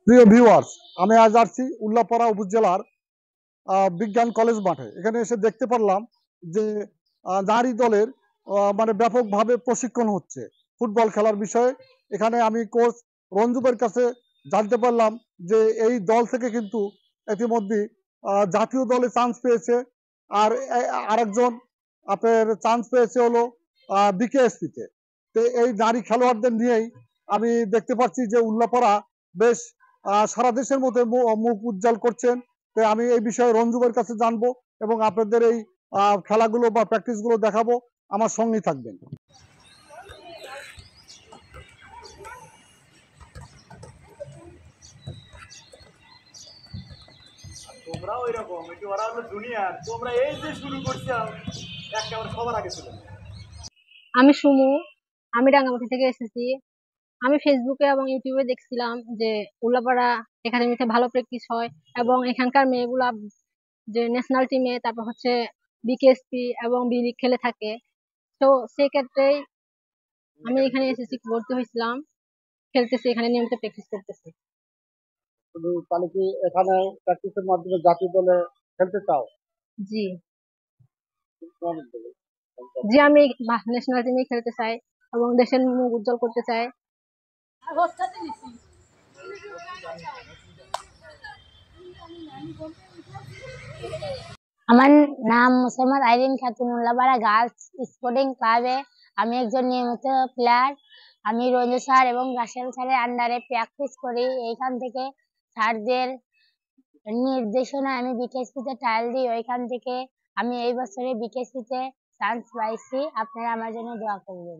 প্রিয় ভিউয়ার্স, আমি আজ আসছি উল্লাপাড়া উপজেলার বিজ্ঞান কলেজ মাঠে। এখানে এসে দেখতে পারলাম যে নারী দলের মানে ব্যাপকভাবে প্রশিক্ষণ হচ্ছে ফুটবল খেলার বিষয়ে। এখানে আমি কোচ রঞ্জুবের কাছে জানতে পারলাম যে এই দল থেকে কিন্তু ইতিমধ্যে জাতীয় দলে চান্স পেয়েছে। আর আরেকজন আপনার চান্স পেয়েছে হলো বিকেএসপিতে। তো এই নারী খেলোয়াড়দের নিয়েই আমি দেখতে পাচ্ছি যে উল্লাপাড়া বেশ সারা দেশের মধ্যে মুখ উজ্জ্বল করছেন। তো আমি এই বিষয়ে রঞ্জুবের কাছে জানবো এবং আপনাদের এই খেলাগুলো বা প্র্যাকটিসগুলো দেখাবো। আমার সঙ্গেই থাকবেন। তোমরা ওই রকম একটু ওরা হলো দুনিয়ার, তোমরা এই যে শুরু করছো একেবারে সবার আগে ছিল। আমি সুমু, আমি রাঙ্গামাটি থেকে এসেছি। আমি ফেসবুকে এবং ইউটিউবে দেখছিলাম যে উল্লাপাড়া একাডেমিতে ভালো প্র্যাকটিস হয় এবং এখানকার মেয়েগুলা যে ন্যাশনাল টিমে তারপর হচ্ছে বিকেএসপি এবং বি লিগ খেলে থাকে। তো সেক্ষেত্রেই আমি এখানে এসেছি, ভর্তি হয়েছিলাম, খেলতেছি, এখানে নিয়মিত প্র্যাকটিস করতেছি। তুমি তাহলে কি এখানে প্র্যাকটিসের মাধ্যমে জাতীয় দলে খেলতে চাও? জি জি, আমি ন্যাশনাল টিমে খেলতে চাই এবং দেশের মুখ উজ্জ্বল করতে চাই। আমার নাম মোসাম্মদ আইরিন খাতুন। উল্লাপাড়া গার্লস স্পোর্টিং ক্লাবে আমি একজন নিয়মিত প্লেয়ার। আমি রঞ্জু স্যার এবং রাসেল স্যারের আন্ডারে প্র্যাকটিস করি। এইখান থেকে স্যারদের নির্দেশনায় আমি বিকেএসপিতে ট্রায়াল দিই। ওইখান থেকে আমি এই বছরে বিকেএসপিতে চান্স পাইছি। আপনারা আমার জন্য দোয়া করবেন।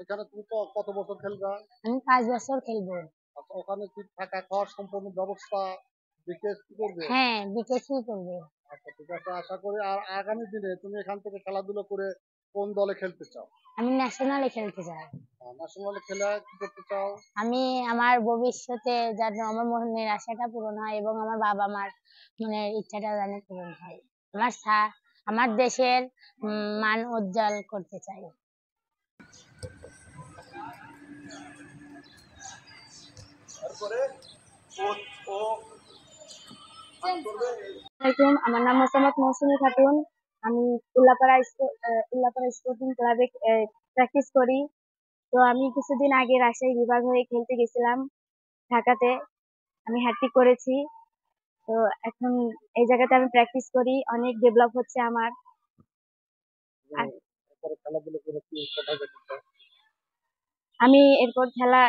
এখানে তুমি কত বছর খেলবা? আমি 5 বছর খেলবো। আচ্ছা, ওখানে কি থাকা খাওয়ার সম্পূর্ণ ব্যবস্থা বিকেএসপি করবে? হ্যাঁ, বিকেএসপি করবে। আচ্ছা, ঠিক আছে। আশা করি আর আগামী দিনে তুমি এখান থেকে খেলাধুলা করে কোন দলে খেলতে চাও? আমি ন্যাশনালে খেলতে চাই। ন্যাশনালে খেলা কি করতে চাও? আমি আমার ভবিষ্যতে যেন আমার মনের আশাটা পূরণ হয় এবং আমার বাবা মার মনের ইচ্ছাটা যেন পূরণ হয়। আমার দেশের মান উজ্জ্বল করতে চাই। আমার নাম মোসাম্মদ মৌসুমী খাতুন। আমি উল্লাপাড়া স্পোর্টিং ক্লাবে প্র্যাকটিস করি। তো আমি কিছুদিন আগে রাজশাহী বিভাগ হয়ে খেলতে গেছিলাম ঢাকাতে। আমি হ্যাট্রিক করেছি। তো এখন এই জায়গাতে আমি প্র্যাকটিস করি, অনেক ডেভেলপ হচ্ছে আমার। আমি এরপর খেলা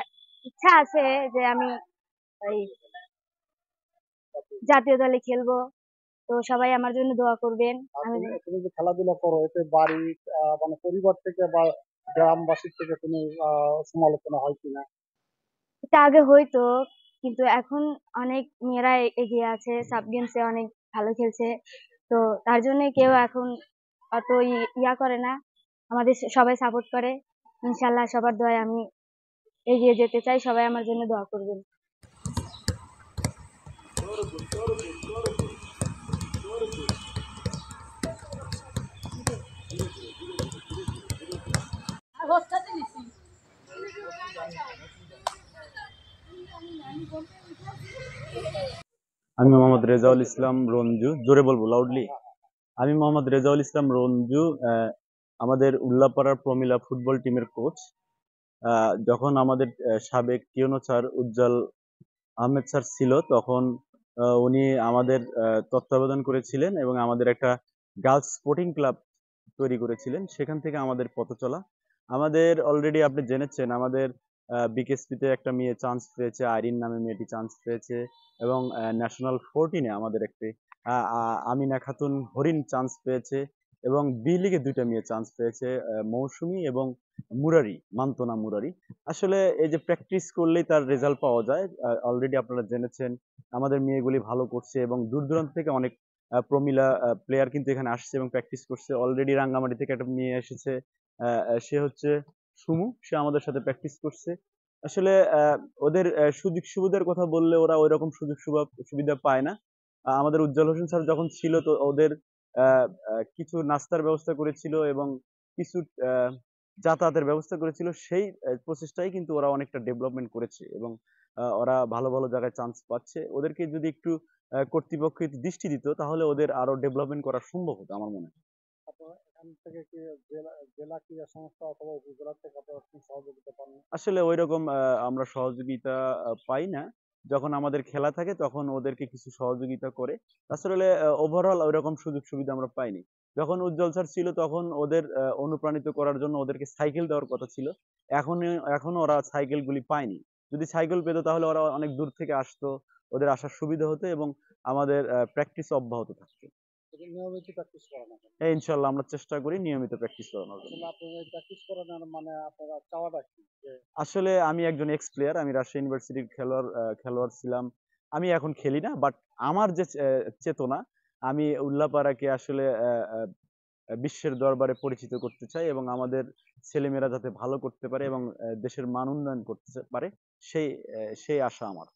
ইচ্ছা আছে যে আমি এই জাতীয় দলে খেলবো। তো সবাই আমার জন্য দোয়া করবেন। তুমি যে খেলাধুলা করো এতে বাড়ি মানে পরিবার থেকে বা গ্রামবাসীর থেকে তুমি সমালোচনা হয় কিনা? এটা আগে হইতো, কিন্তু এখন অনেক মেয়েরা এগিয়ে আছে, সাব গেমসে অনেক ভালো খেলছে। তো তার জন্য কেউ এখন অত ইয়া করে না, আমাদের সবাই সাপোর্ট করে। ইনশাল্লাহ সবার দোয়ায় আমি এগিয়ে যেতে চাই। সবাই আমার জন্য দোয়া করবেন। আমি মোহাম্মদ রেজাউল ইসলাম রঞ্জু। জোরে বলবো, লাউডলি। আমি মোহাম্মদ রেজাউল ইসলাম রঞ্জু, আমাদের উল্লাপাড়ার প্রমিলা ফুটবল টিমের কোচ। যখন আমাদের সাবেক টিওনো স্যার উজ্জ্বল আহমেদ স্যার ছিল, তখন উনি আমাদের তত্ত্বাবধান করেছিলেন এবং আমাদের একটা গার্লস স্পোর্টিং ক্লাব তৈরি করেছিলেন। সেখান থেকে আমাদের পথ চলা। আমাদের অলরেডি আপনি জেনেছেন, আমাদের বিকেএসপিতে একটা মেয়ে চান্স পেয়েছে, আইরিন নামে মেয়েটি চান্স পেয়েছে এবং ন্যাশনাল 14-এ আমাদের একটি আমিনা খাতুন হরিণ চান্স পেয়েছে এবং বি লিগে 2টা মেয়ে চান্স পেয়েছে, মৌসুমী এবং মুরারি, মান্তনা মুরারি। আসলে এই যে প্র্যাকটিস করলেই তার রেজাল্ট পাওয়া যায়। অলরেডি আপনারা জেনেছেন আমাদের মেয়েগুলি ভালো করছে এবং দূর দূরান্ত থেকে অনেক প্রমিলা প্লেয়ার কিন্তু এখানে আসছে এবং প্র্যাকটিস করছে। অলরেডি রাঙ্গামাটি থেকে একটা মেয়ে এসেছে, সে হচ্ছে সুমু, সে আমাদের সাথে প্র্যাকটিস করছে। আসলে ওদের সুযোগ সুবিধার কথা বললে ওরা ওই রকম সুযোগ সুবিধা পায় না। আমাদের উজ্জ্বল হোসেন স্যার যখন ছিল, তো ওদের কিছু নাস্তার ব্যবস্থা করেছিল এবং কিছু যাতায়াতের ব্যবস্থা করেছিল, সেই প্রচেষ্টায় কিন্তু ওরা অনেকটা ডেভেলপমেন্ট করেছে এবং ওরা ভালো ভালো জায়গায় চান্স পাচ্ছে। ওদেরকে যদি একটু কর্তৃপক্ষ একটু দৃষ্টি দিত, তাহলে ওদের আরো ডেভেলপমেন্ট করা সম্ভব হতো আমার মনে হয়। আপনারা এখান থেকে কি জেলা ক্রীড়া সংস্থা অথবা উপজেলা থেকে আপনারা কি সহযোগিতা পান? আসলে ওইরকম আমরা সহযোগিতা পাই না। যখন আমাদের খেলা থাকে তখন ওদেরকে কিছু সহযোগিতা করে। আসলে ওভারঅল ওইরকম সুযোগ সুবিধা আমরা পাইনি। যখন উজ্জ্বল স্যার ছিল তখন ওদের অনুপ্রাণিত করার জন্য ওদেরকে সাইকেল দেওয়ার কথা ছিল। এখনো ওরা সাইকেল গুলি পায়নি। যদি সাইকেল পেত তাহলে ওরা অনেক দূর থেকে আসতো, ওদের আসার সুবিধা হতো এবং আমাদের প্র্যাকটিস অব্যাহত থাকতো। নিয়মিত প্র্যাকটিস করেন এখন? হ্যাঁ, ইনশাল্লাহ আমরা চেষ্টা করি নিয়মিত প্র্যাকটিস করানোর জন্য। আসলে আপনারা এই প্র্যাকটিস করানোর মানে আপনারা চাওয়াটা কি? যে আসলে আমি একজন এক্স প্লেয়ার, আমি রাজশাহী ইউনিভার্সিটির খেলোয়াড় ছিলাম। আমি এখন খেলি না, বাট আমার যে চেতনা, আমি উল্লাপাড়াকে আসলে বিশ্বের দরবারে পরিচিত করতে চাই এবং আমাদের ছেলেমেয়েরা যাতে ভালো করতে পারে এবং দেশের মান উন্নয়ন করতে পারে, সেই আশা আমার।